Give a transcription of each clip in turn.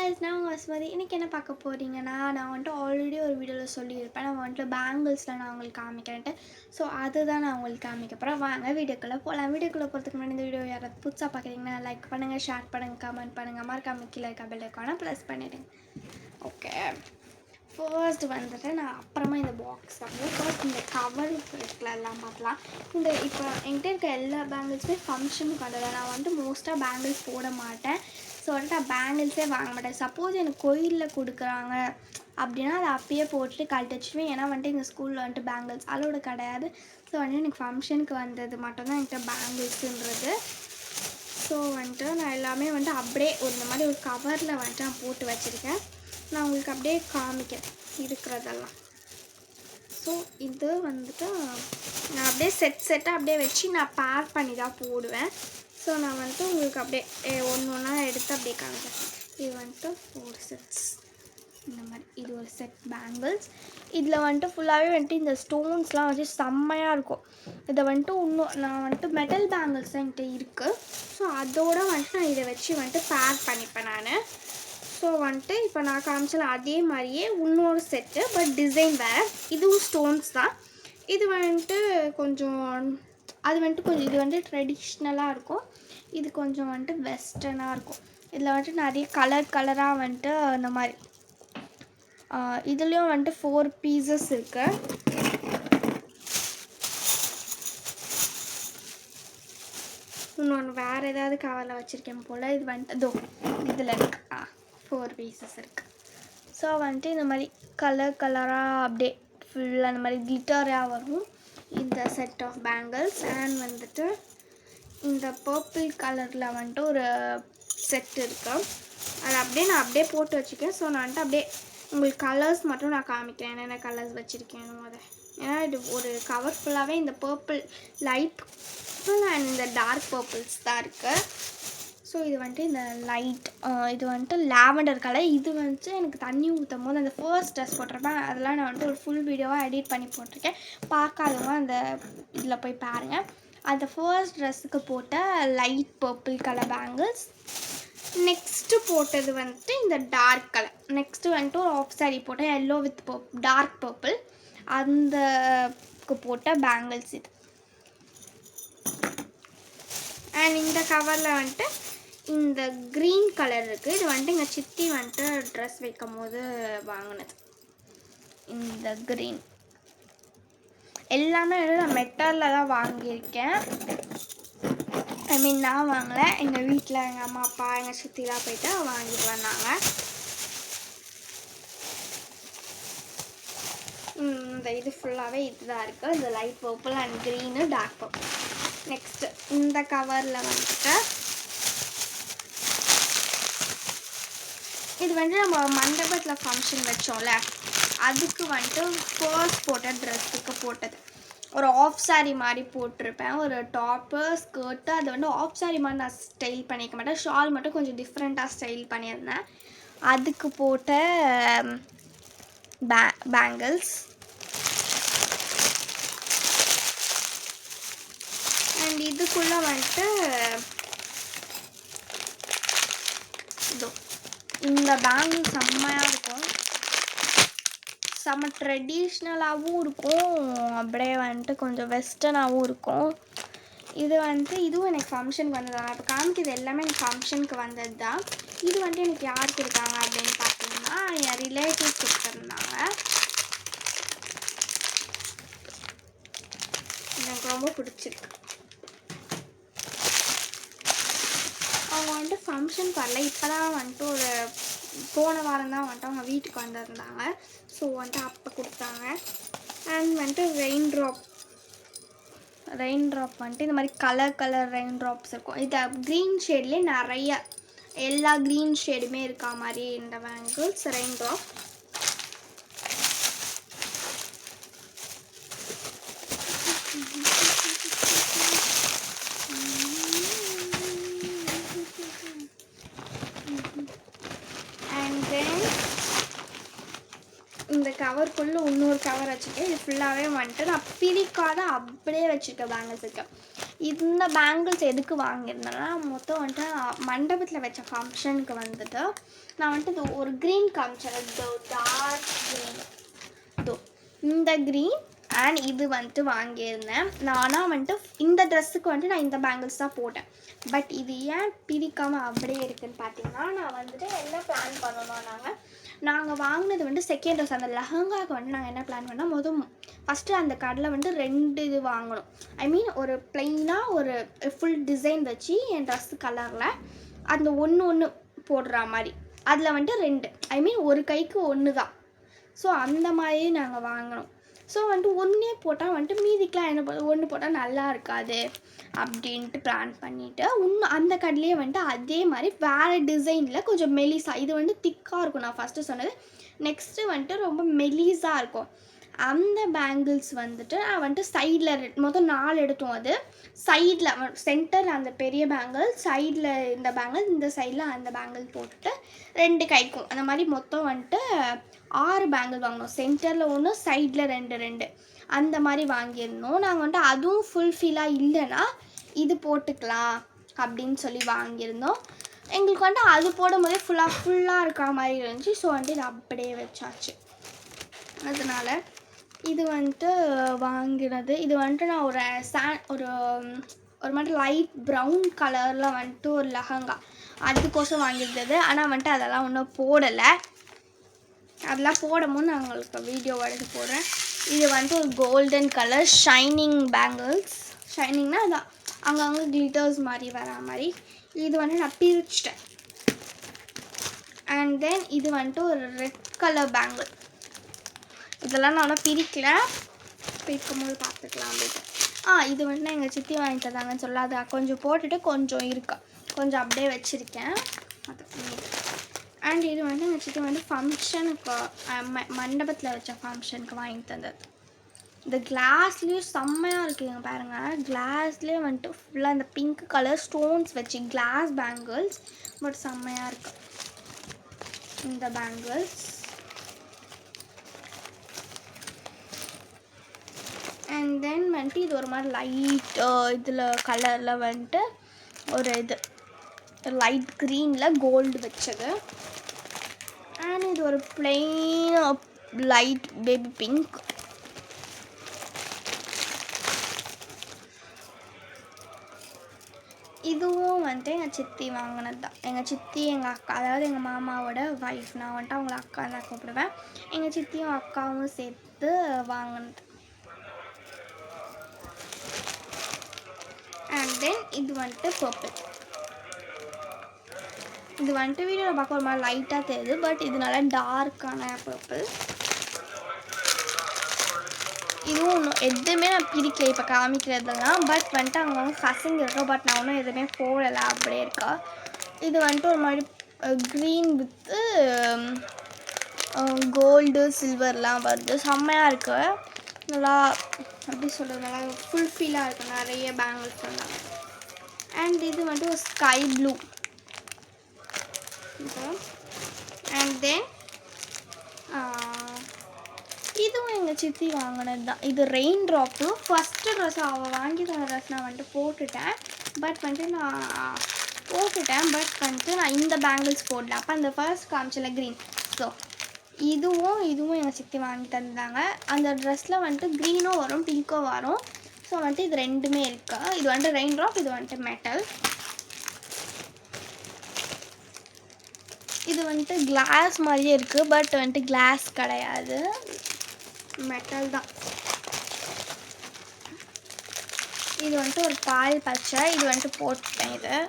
Guys, நான் உங்கள் வசுமதி. இன்றைக்கி என்ன பார்க்க போகிறீங்கன்னா, நான் வந்துட்டு ஆல்ரெடி ஒரு வீடியோவில் சொல்லியிருப்பேன். நான் வந்துட்டு பேங்கிள்ஸில் நான் உங்களுக்கு காமிக்கிறேன்ட்டு. ஸோ அதுதான் நான் உங்களுக்கு காமிக்க போகிறேன். வாங்க வீடியோக்குள்ளே போகலாம். வீடியோக்குள்ளே போகிறதுக்கு முன்னாடி இந்த வீடியோ யாராவது புதுசாக பார்க்குறீங்கன்னா லைக் பண்ணுங்கள், ஷேர் பண்ணுங்கள், கமெண்ட் பண்ணுங்கள், மறக்காம கீழே இருக்க பெல் ஐக்கானை ப்ரெஸ் பண்ணிவிடுங்க. ஓகே, ஃபர்ஸ்ட் வந்துட்டு நான் அப்புறமா இந்த பாக்ஸ் ஃபர்ஸ்ட் இந்த கவர் இருக்குல்ல எல்லாம் பார்க்கலாம். இந்த இப்போ என்கிட்ட இருக்க எல்லா பேங்கிள்ஸுமே ஃபங்க்ஷனுக்கு வந்தது. நான் வந்துட்டு மோஸ்ட்டாக பேங்கிள்ஸ் போட மாட்டேன். ஸோ வந்துட்டு நான் பேங்கிள்ஸே வாங்க மாட்டேன். சப்போஸ் எனக்கு கோயிலில் கொடுக்குறாங்க அப்படின்னா அதை அப்பயே போட்டுட்டு கழட்டி வச்சுருவேன். ஏன்னா வந்துட்டு எங்கள் ஸ்கூலில் வந்துட்டு பேங்கிள்ஸ் அலோடு கிடையாது. ஸோ வந்துட்டு எனக்கு ஃபங்க்ஷனுக்கு வந்தது மட்டும்தான் என்கிட்ட பேங்கிள்ஸுன்றது. ஸோ வந்துட்டு நான் எல்லாமே வந்துட்டு அப்படியே இந்த மாதிரி ஒரு கவரில் வந்துட்டு நான் போட்டு வச்சுருக்கேன். நான் உங்களுக்கு அப்படியே காமிக்கிறேன் இருக்கிறதெல்லாம். ஸோ இது வந்துட்டு நான் அப்படியே செட்டாக அப்படியே வச்சு நான் பேர் பண்ணி தான் போடுவேன். ஸோ நான் வந்துட்டு உங்களுக்கு அப்படியே ஒன்று ஒன்றா எடுத்து அப்படியே காமிக்கிறேன். இது வந்துட்டு 4 செட்ஸ் இந்த மாதிரி. இது ஒரு செட் பேங்கிள்ஸ். இதில் வந்துட்டு ஃபுல்லாகவே வந்துட்டு இந்த ஸ்டோன்ஸ்லாம் வச்சு செம்மையாக இருக்கும். இதை வந்துட்டு இன்னும் நான் வந்துட்டு மெட்டல் பேங்கிள்ஸ் தான் என்கிட்ட இருக்குது. ஸோ அதோடு வந்துட்டு நான் இதை வச்சு வந்துட்டு பேர் பண்ணிப்பேன் நான். ஸோ வந்துட்டு இப்போ நான் காமிச்சல அதே மாதிரியே இன்னொரு செட்டு, பட் டிசைன் வேறு. இதுவும் ஸ்டோன்ஸ் தான். இது வந்துட்டு கொஞ்சம் இது வந்துட்டு ட்ரெடிஷ்னலாக இருக்கும். இது கொஞ்சம் வந்துட்டு வெஸ்டர்னாக இருக்கும். இதில் வந்துட்டு நிறைய கலராக வந்துட்டு இந்த மாதிரி இதுலேயும் வந்துட்டு 4 பீசஸ் இருக்குது. இன்னொன்று வேறு ஏதாவது கவரில் வச்சுருக்கேன் போல். இது வந்துட்டு இதில் இருக்கு 4 பீசஸ் இருக்குது. ஸோ வந்துட்டு இந்த மாதிரி கலராக அப்படியே ஃபுல்லாக அந்த மாதிரி கிளிட்டராக வரும் இந்த செட் ஆஃப் பேங்கிள்ஸ். அண்ட் வந்துட்டு இந்த பர்பிள் கலரில் வந்துட்டு ஒரு செட் இருக்குது. அதை அப்படியே நான் அப்படியே போட்டு வச்சுருக்கேன். ஸோ நான் வந்துட்டு அப்படியே உங்களுக்கு கலர்ஸ் மட்டும் நான் காமிக்கிறேன், என்னென்ன கலர்ஸ் வச்சுருக்கேன் அதை. ஏன்னா இது ஒரு கவர் ஃபுல்லாகவே இந்த பர்பிள் லைட் அண்ட் இந்த டார்க் பர்பிள்ஸ் தான் இருக்குது. ஸோ இது வந்துட்டு இந்த லைட் இது வந்துட்டு லாவெண்டர் கலர். இது வந்துட்டு எனக்கு தண்ணி ஊற்றும் போது அந்த ஃபர்ஸ்ட் ட்ரெஸ் போட்டிருப்பேன், அதெல்லாம் நான் வந்துட்டு ஒரு ஃபுல் வீடியோவாக எடிட் பண்ணி போட்டிருக்கேன். பார்க்காதவங்க அந்த இதில் போய் பாருங்கள். அந்த ஃபர்ஸ்ட் ட்ரெஸ்ஸுக்கு போட்ட light purple colour bangles. Next போட்டது வந்துட்டு இந்த டார்க் கலர். நெக்ஸ்ட்டு வந்துட்டு ஒரு ஆஃப் சாரி போட்டேன், எல்லோ வித் டார்க் பர்பிள். அந்தக்கு போட்ட பேங்கிள்ஸ் இது. அண்ட் இந்த கவரில் வந்துட்டு இந்த க்ரீன் கலர் இருக்குது. இது வந்துட்டு எங்கள் சித்தி வந்துட்டு ட்ரெஸ் வைக்கும் போது வாங்கினது. இந்த க்ரீன் எல்லாமே நான் மெட்டலில் தான் வாங்கியிருக்கேன். நான் வாங்கலை, எங்கள் வீட்டில் எங்கள் அம்மா அப்பா எங்கள் சித்திலாம் போய்ட்டு வாங்கிட்டு வந்தாங்க. இந்த இது ஃபுல்லாகவே இதுதான் இருக்குது. இந்த light purple and green dark purple. Next இந்த கவரில் வந்துட்டு இது வந்துட்டு நம்ம மண்டபத்தில் ஃபங்க்ஷன் வச்சோம்ல, அதுக்கு வந்துட்டு ஃபர்ஸ்ட் போட்ட ட்ரெஸ்ஸுக்கு போட்டது. ஒரு ஆஃப் சாரி மாதிரி போட்டிருப்பேன், ஒரு டாப்பு ஸ்கர்ட்டு. அது வந்து ஆஃப் சாரி மாதிரி நான் ஸ்டைல் பண்ணிக்க மாட்டேன், ஷால் மட்டும் கொஞ்சம் டிஃப்ரெண்ட்டாக ஸ்டைல் பண்ணியிருந்தேன். அதுக்கு போட்ட பேங்கிள்ஸ். அண்ட் இதுக்குள்ளே வந்துட்டு இந்த பேங்கிள் செம்மையாக இருக்கும். செம்ம ட்ரெடிஷ்னலாகவும் இருக்கும், அப்படியே வந்துட்டு கொஞ்சம் வெஸ்டர்னாகவும் இருக்கும். இது வந்துட்டு இதுவும் எனக்கு ஃபங்க்ஷனுக்கு வந்தது தான். இப்போ காமிக்கிறது எல்லாமே எனக்கு ஃபங்க்ஷனுக்கு வந்தது தான். இது வந்துட்டு எனக்கு யார் கொடுத்தாங்க அப்படின்னு பார்த்தீங்கன்னா என் ரிலேட்டிவ்ஸ் கொடுத்துருந்தாங்க. எனக்கு ரொம்ப பிடிச்சிருக்கு. அவங்க வந்துட்டு ஃபங்க்ஷனுக்கு வரல, இப்போ தான் வந்துட்டு ஒரு போன வாரம் தான் வந்துட்டு அவங்க வீட்டுக்கு வந்திருந்தாங்க. ஸோ வந்துட்டு அப்போ கொடுத்தாங்க. அண்ட் வந்துட்டு ரெயின் ட்ராப் வந்துட்டு இந்த மாதிரி கலர் ரெயின் ட்ராப்ஸ் இருக்கும். இது க்ரீன் ஷேட்லேயே நிறைய எல்லா க்ரீன் ஷேடுமே இருக்கா மாதிரி இந்த பேங்கிள்ஸ் ரெயின் ட்ராப். இந்த கவருக்குள்ளே இன்னொரு கவர் வச்சுருக்கேன். இது ஃபுல்லாகவே வந்துட்டு நான் பிரிக்காத அப்படியே வச்சுருக்கேன் பேங்கிள்ஸ் இருக்கேன். இந்த பேங்கிள்ஸ் எதுக்கு வாங்கியிருந்தேன்னா மொத்தம் வந்துட்டு மண்டபத்தில் வச்ச ஃபங்க்ஷனுக்கு வந்துட்டு நான் வந்துட்டு இது ஒரு க்ரீன் காமிச்சேன், டார்க் க்ரீன், இதோ இந்த க்ரீன் அண்ட் இது வந்துட்டு வாங்கியிருந்தேன். நானாக வந்துட்டு இந்த ட்ரெஸ்ஸுக்கு வந்துட்டு நான் இந்த பேங்கிள்ஸ் தான் போட்டேன். பட் இது ஏன் பிரிக்காமல் அப்படியே இருக்குதுன்னு பார்த்தீங்கன்னா, நான் வந்துட்டு என்ன பிளான் பண்ணணும், நாங்கள் வாங்கினது வந்துட்டு செகண்ட் ட்ரெஸ், அந்த லெஹங்காவுக்கு வந்துட்டு நாங்கள் என்ன பிளான் பண்ணால் ஃபஸ்ட்டு அந்த கடையில் வந்துட்டு 2 இது வாங்கணும். ஐ மீன் ஒரு ப்ளெயினாக ஒரு ஃபுல் டிசைன் வச்சு என் ட்ரெஸ்ஸு கலரில் அந்த ஒன்று போடுற மாதிரி அதில் வந்துட்டு 2, ஐ மீன் ஒரு கைக்கு 1 தான். ஸோ அந்த மாதிரி நாங்கள் வாங்கினோம். ஸோ வந்துட்டு ஒன்றே போட்டால் வந்துட்டு மீதிக்கெலாம் என்ன போடுறது, 1 போட்டால் நல்லா இருக்காது அப்படின்ட்டு பிளான் பண்ணிவிட்டு இன்னும் அந்த கடையிலே வந்துட்டு அதே மாதிரி வேறு டிசைனில் கொஞ்சம் மெலிசா, இது வந்துட்டு திக்காக இருக்கும் நான் ஃபஸ்ட்டு சொன்னது. நெக்ஸ்ட்டு வந்துட்டு ரொம்ப மெலிசாக இருக்கும். அந்த பேங்கிள்ஸ் வந்துட்டு நான் வந்துட்டு சைடில் மொத்தம் 4 எடுத்தோம். அது சைடில் சென்டரில் அந்த பெரிய பேங்கிள், சைடில் இந்த பேங்கிள், இந்த சைடில் அந்த பேங்கிள் போட்டுட்டு 2 கைக்கும் அந்த மாதிரி மொத்தம் வந்துட்டு 6 பேங்கிள் வாங்கினோம். சென்டரில் 1, சைடில் 2 அந்த மாதிரி வாங்கியிருந்தோம். நாங்கள் வந்துட்டு அதுவும் ஃபுல்ஃபில்லாக இல்லைன்னா இது போட்டுக்கலாம் அப்படின்னு சொல்லி வாங்கியிருந்தோம். எங்களுக்கு வந்துட்டு அது போடும்போதே ஃபுல்லாக இருக்கிற மாதிரி இருந்துச்சு. ஸோ வந்துட்டு இது அப்படியே வச்சாச்சு. அதனால் இது வந்துட்டு வாங்கினது. இது வந்துட்டு நான் ஒரு மாதிரி லைட் ப்ரௌன் கலரில் வந்துட்டு ஒரு லெஹங்கா அதுக்கோசம் வாங்கியிருந்தது. ஆனால் வந்துட்டு அதெல்லாம் ஒன்றும் போடலை. அதெல்லாம் போடும்போது நான் உங்களுக்கு வீடியோ எடுத்து போடுறேன். இது வந்துட்டு ஒரு கோல்டன் கலர் ஷைனிங் பேங்கிள்ஸ். ஷைனிங்னால் அதான் அங்கங்கே கிளிட்டர்ஸ் மாதிரி வரா மாதிரி. இது வந்துட்டு நான் பிரிச்சிட்டேன். அண்ட் தென் இது வந்துட்டு ஒரு ரெட் கலர் பேங்கிள். இதெல்லாம் நான் ஒன்றும் பிரிக்கும்போது பார்த்துக்கலாம் அப்படின்ட்டு. இது வந்துட்டு எங்கள் சித்தி வாங்கி தந்தாங்கன்னு சொல்ல அதை கொஞ்சம் போட்டுட்டு கொஞ்சம் இருக்கா, கொஞ்சம் அப்படியே வச்சுருக்கேன். அது அண்ட் இது வந்து எங்கள் சித்தி வந்து ஃபங்க்ஷனுக்கு மண்டபத்தில் வச்ச ஃபங்க்ஷனுக்கு வாங்கி தந்தது. இந்த கிளாஸ்லேயும் செம்மையாக இருக்குதுங்க பாருங்கள். கிளாஸ்லேயே வந்துட்டு ஃபுல்லாக இந்த பிங்க் கலர் ஸ்டோன்ஸ் வச்சு கிளாஸ் பேங்கிள்ஸ், பட் செம்மையாக இருக்கு இந்த பேங்கிள்ஸ். அண்ட் தென் வந்துட்டு இது ஒரு மாதிரி லைட் இதில் கலரில் வந்துட்டு ஒரு இது லைட் க்ரீனில் கோல்டு வச்சது. அண்ட் இது ஒரு பிளெயின் லைட் பேபி பிங்க். இதுவும் வந்துட்டு எங்கள் சித்தி வாங்கினது தான். எங்கள் சித்தி எங்கள் அக்கா, அதாவது எங்கள் மாமாவோட ஒய்ஃப். நான் வந்துட்டு அவங்கள அக்கா தான் கூப்பிடுவேன். எங்கள் சித்தியும் அக்காவும் சேர்த்து வாங்கினது. அண்ட் தென் இது வந்துட்டு பர்பிள். இது வந்துட்டு வீடியோவில் பார்க்க ஒரு மாதிரி லைட்டாக தெரியுது, பட் இது நல்லா டார்க்கான பர்பிள். இதுவும் ஒன்றும் எதுவுமே நான் பிரிக்கல இப்போ காமிக்கிறதுலாம். பட் வந்துட்டு அங்கே வந்து கசிங் இருக்கா, பட் நான் ஒன்றும் எதுவுமே போடலை, அப்படியே இருக்கா. இது வந்துட்டு ஒரு மாதிரி க்ரீன் வித்து கோல்டு சில்வர்லாம் வருது. செம்மையாக இருக்குது. நல்லா எப்படி சொல்கிறது, நல்லா ஃபுல்ஃபில்லாக இருக்குது. நிறைய பேங்கிள்ஸ் வந்தாங்க. அண்ட் இது வந்துட்டு ஒரு ஸ்கை ப்ளூ. அண்ட் தென் இதுவும் எங்கள் சித்தி வாங்கினது தான். இது ரெயின் ட்ராப்பு. ஃபஸ்ட்டு ட்ரெஸ் அவள் வாங்கி தந்த ட்ரெஸ் நான் வந்துட்டு போட்டுட்டேன். பட் வந்துட்டு நான் இந்த பேங்கிள்ஸ் போடல. அப்போ அந்த ஃபர்ஸ்ட் காமிச்சல க்ரீன். ஸோ இதுவும் எங்கள் சித்தி வாங்கி தந்தாங்க. அந்த ட்ரெஸ்ஸில் வந்துட்டு க்ரீனும் வரும், பிங்க்கும் வரும். ஸோ வந்துட்டு இது 2மே இருக்குது. இது வந்துட்டு ரெயின் ட்ராப், இது வந்துட்டு மெட்டல். இது வந்துட்டு கிளாஸ் மாதிரியே இருக்குது, பட் வந்துட்டு கிளாஸ் கிடையாது, மெட்டல் தான். இது வந்துட்டு ஒரு பால் பச்சை. இது வந்துட்டு போட்டுட்டேன்.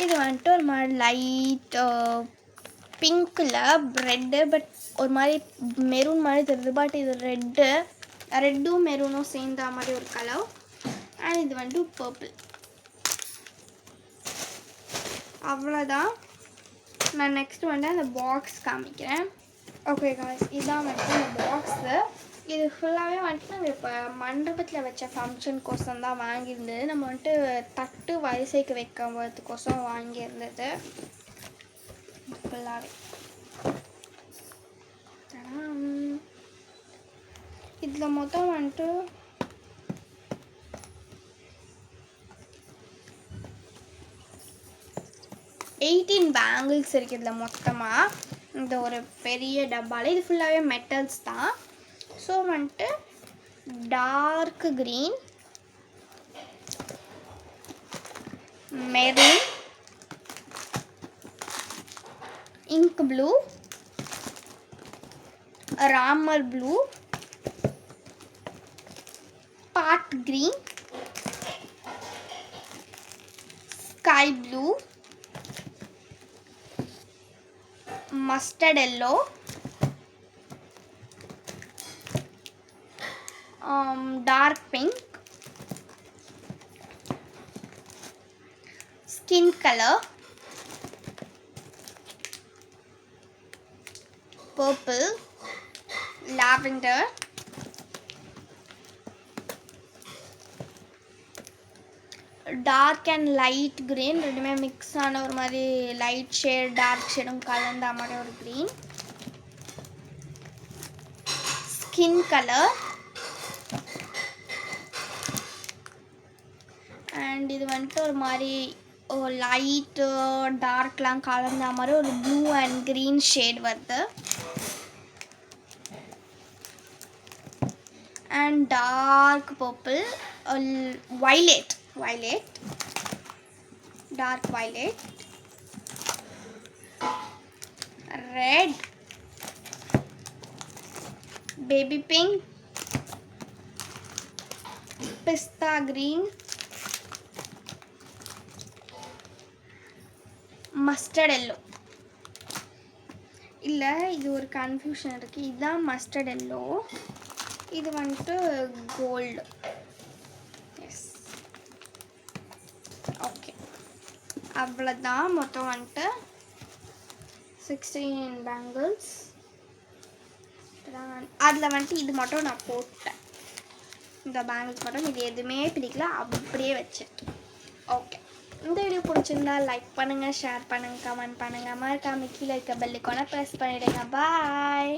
இது வந்துட்டு ஒரு மாதிரி லைட் பிங்க்கில் ரெட்டு, பட் ஒரு மாதிரி மெரூன் மாதிரி தெரியுது, பட் இது ரெட்டும் மெரூனும் சேர்ந்த மாதிரி ஒரு கலர். அண்ட் இது வந்துட்டு பர்பிள். அவ்வளோதான். நான் நெக்ஸ்ட்டு வந்துட்டு அந்த பாக்ஸ் காமிக்கிறேன். ஓகே காய்ஸ், இதுதான் வந்துட்டு இந்த பாக்ஸு. இது ஃபுல்லாகவே வந்துட்டு நாங்கள் இப்போ மண்டபத்தில் வச்ச ஃபங்க்ஷனுக்கோசம் தான் வாங்கியிருந்தது. நம்ம வந்துட்டு தட்டு வரிசைக்கு வைக்கிறதுக்கோசம் வாங்கியிருந்தது ஃபுல்லாகவே. இதில் மொத்தம் வந்துட்டு 18 பேங்கிள்ஸ் இருக்குது இதில் மொத்தமாக. இந்த ஒரு பெரிய டப்பாவில் இது ஃபுல்லாகவே மெட்டல்ஸ் தான். ஸோ வந்துட்டு dark green, maroon, ink blue, Ramar blue, pot green, sky blue, mustard yellow, dark pink, skin color, purple, lavender, dark and light green, ரெண்டுமே மிக்ஸ் ஆன ஒரு மாதிரி லைட் ஷேட் டார்க் ஷேடும் கலந்த மாதிரி ஒரு க்ரீன். ஸ்கின் கலர் அண்ட் இது வந்துட்டு ஒரு மாதிரி லைட்டு டார்க்லாம் கலந்த மாதிரி ஒரு ப்ளூ அண்ட் க்ரீன் ஷேட் வருது. And dark purple, violet, dark violet, red, baby pink, pista green, mustard yellow. இல்லை, இது ஒரு கன்ஃபியூஷன் இருக்குது. இதுதான் மஸ்டர்ட் எல்லோ, இது வந்துட்டு கோல்டு. எஸ், ஓகே, அவ்வளோதான். மொத்தம் வந்துட்டு 16 பேங்கிள்ஸ். அதில் வந்துட்டு இது மட்டும் நான் போட்டேன், இந்த பேங்கிள்ஸ் மட்டும். இது எதுவுமே பிடிக்கல, அப்படியே வச்சுட்டு. ஓகே, இந்த வீடியோ பிடிச்சிருந்தா லைக் பண்ணுங்கள், ஷேர் பண்ணுங்கள், கமெண்ட் பண்ணுங்கள், மறக்காம கீழே இருக்க பெல் ஐகானை ப்ரெஸ் பண்ணிவிடுங்க. பாய்.